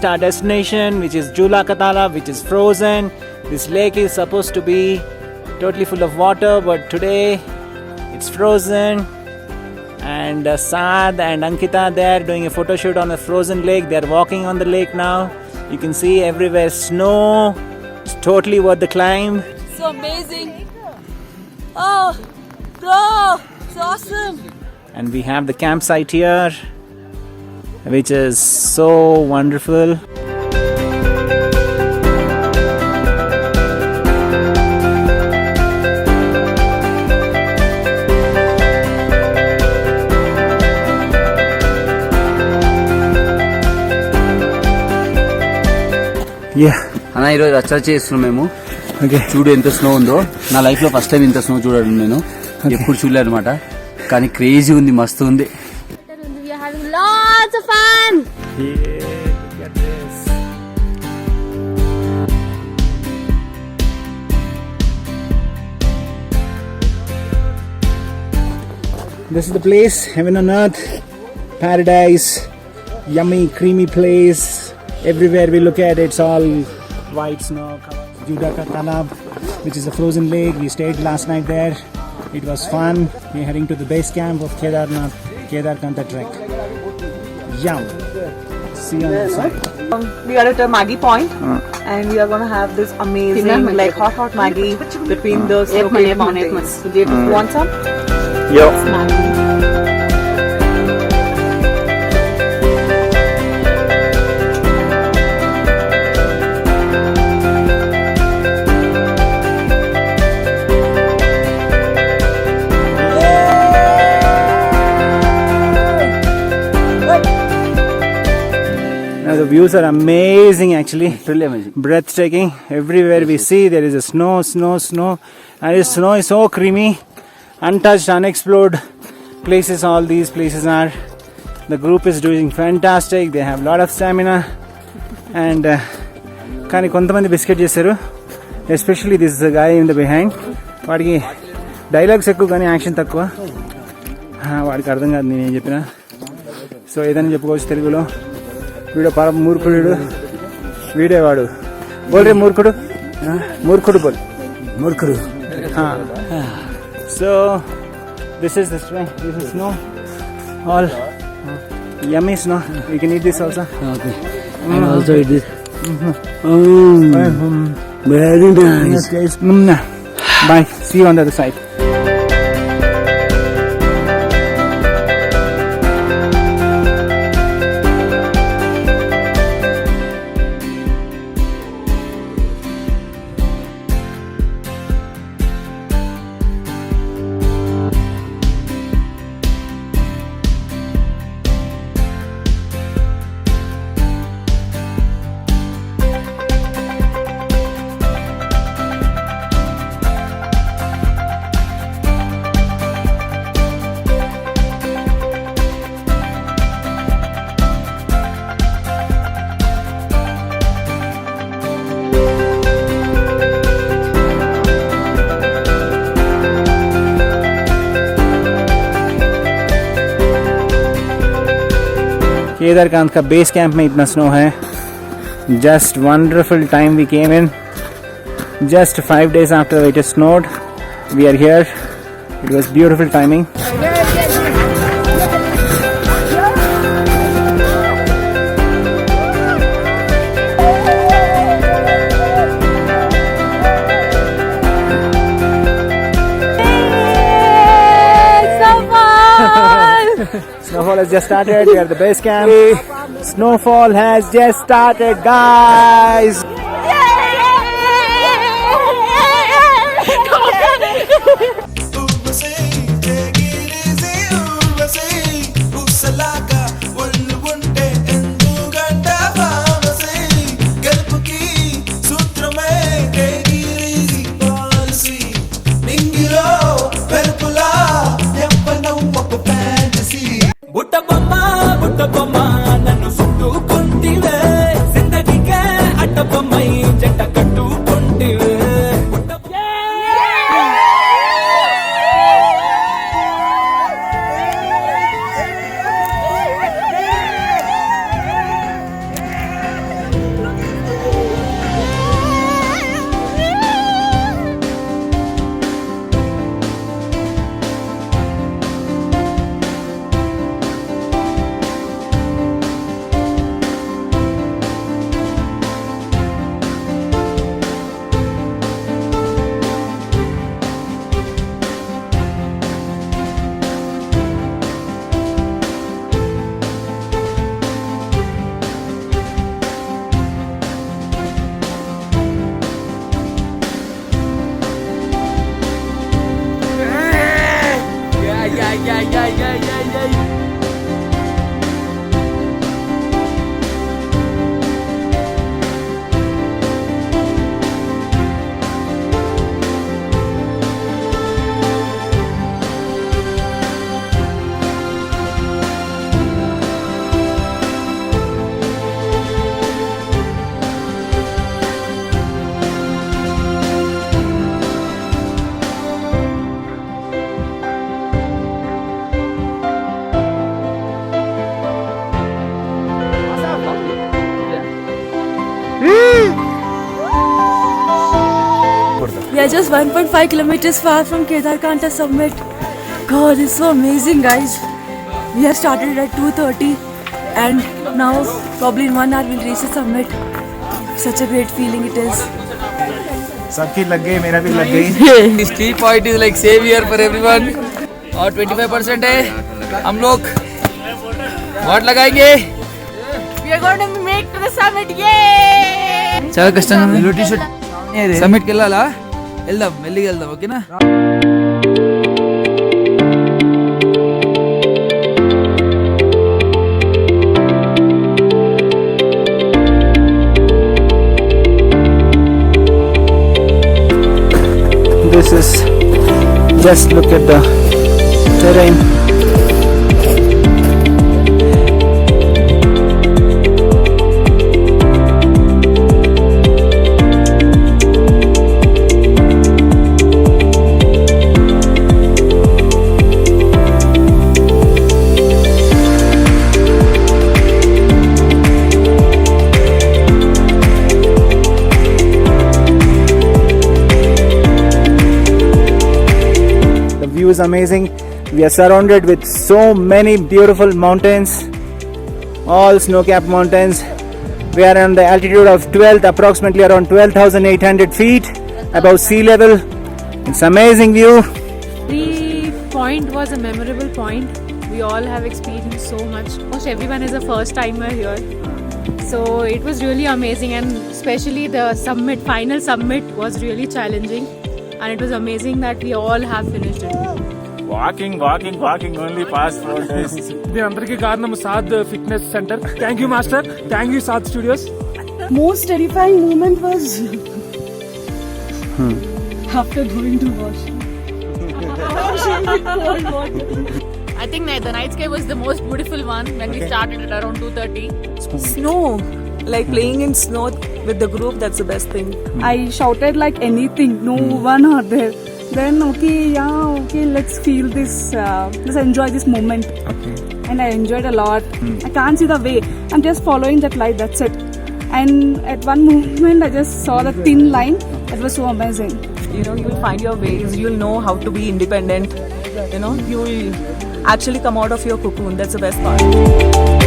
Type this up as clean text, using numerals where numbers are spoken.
reached our destination, which is Jula Katala, which is frozen. This lake is supposed to be totally full of water, but today it's frozen. And Saad and Ankita, they are doing a photo shoot on a frozen lake. They are walking on the lake now. You can see everywhere snow. It's totally worth the climb. So amazing. Oh, bro, it's awesome. And we have the campsite here, which is so wonderful. అన్న ఈరోజు రచ్చ చేస్తున్నాం మేము. Okay, చూడు ఎంత snow ఉందో. నా life లో ఫస్ట్ టైం ఇంత స్నో చూడడం నేను ఎప్పుడు చూడలేదు అనమాట. కానీ క్రేజీ ఉంది, మస్తు ఉంది. We are having lots of fun. Look at this. This is the place, heaven on earth, paradise, yummy, creamy place. Everywhere we look at, it's all white snow. Jula Katala, which is a frozen lake. We stayed last night there. It was fun. We're heading to the base camp of Kedarkanta trek. Yum. See you on the side. We are at a Maggie Point and we are going to have this amazing like hot Maggie between the snow-capped mountains. So do you want some? Yo. The views are amazing, actually. Really amazing. Breathtaking. Everywhere we see, there is a snow. And this snow is so creamy. Untouched, unexplored places, all these places are. The group is doing fantastic. They have a lot of stamina. And కానీ కొంతమంది biscuit చేశారు, especially this guy in the behind. వాడికి dialogues ఎక్కువ కానీ action తక్కువ. వాడికి అర్థం కాదు నేనేం చెప్పినా. సో ఏదైనా చెప్పుకోవచ్చు తెలుగులో. వీడు పరమ మూర్ఖుడు, వీడేవాడు. బోల్ రే మూర్ఖుడు, మూర్ఖుడు బోల్, మూర్ఖుడు. So this is snow, all yummy snow. You can eat this also. Okay. And also eat this. Very nice. Bye. See you on the other side. Kedarkantha का बेस कैंप में इतना स्नो है. Just wonderful time we came in. Just 5 days after it has snowed, we are here. It was beautiful timing. Snowfall has just started. We are at the base camp. Snowfall has just started, guys. బుట్ట బొమ్మ నన్ను చుట్టుకుంటివే జిందగీకే అడ్డ బొమ్మ are just 1.5 kilometers far from Kedarkanta summit. God, it's so amazing, guys. We have started at 2:30 and now probably in 1 hour we'll reach the summit. Such a great feeling it is. सबकी लग गई, मेरा भी लग गई. This tea point is like savior for everyone. और 25% है. हम लोग वोट लगाएंगे. We are going to make to the summit. Yay! చాలా కష్టంగా సమ్మిట్కి వెళ్ళాలా? వెళ్దాం, మెల్లిగా వెళ్దాం, ఓకేనా? This is, just look at the terrain. View is amazing. We are surrounded with so many beautiful mountains, all snow-capped mountains. We are on the altitude of approximately around 12,800 feet above sea level. It's amazing view. The point was a memorable point. We all have experienced so much. Almost everyone is a first timer here. So it was really amazing, and especially the final summit was really challenging. And it was amazing that we all have finished it. Walking only past 4 days. దీని అందరికీ కారణం Saad fitness centre. Thank you master, thank you Saad studios. Most terrifying moment was after going to wash. I think the night sky was the most beautiful one when we started at around 2:30. Snow, like playing in snow with the group, that's the best thing. I shouted like anything, no one out there. Then okay, let's feel this, let's enjoy this moment. Okay. And I enjoyed a lot. I can't see the way. I'm just following that light, that's it. And at one moment I just saw the thin line. It was so amazing. You know, you'll find your ways, you'll know how to be independent. You know, you'll actually come out of your cocoon, that's the best part.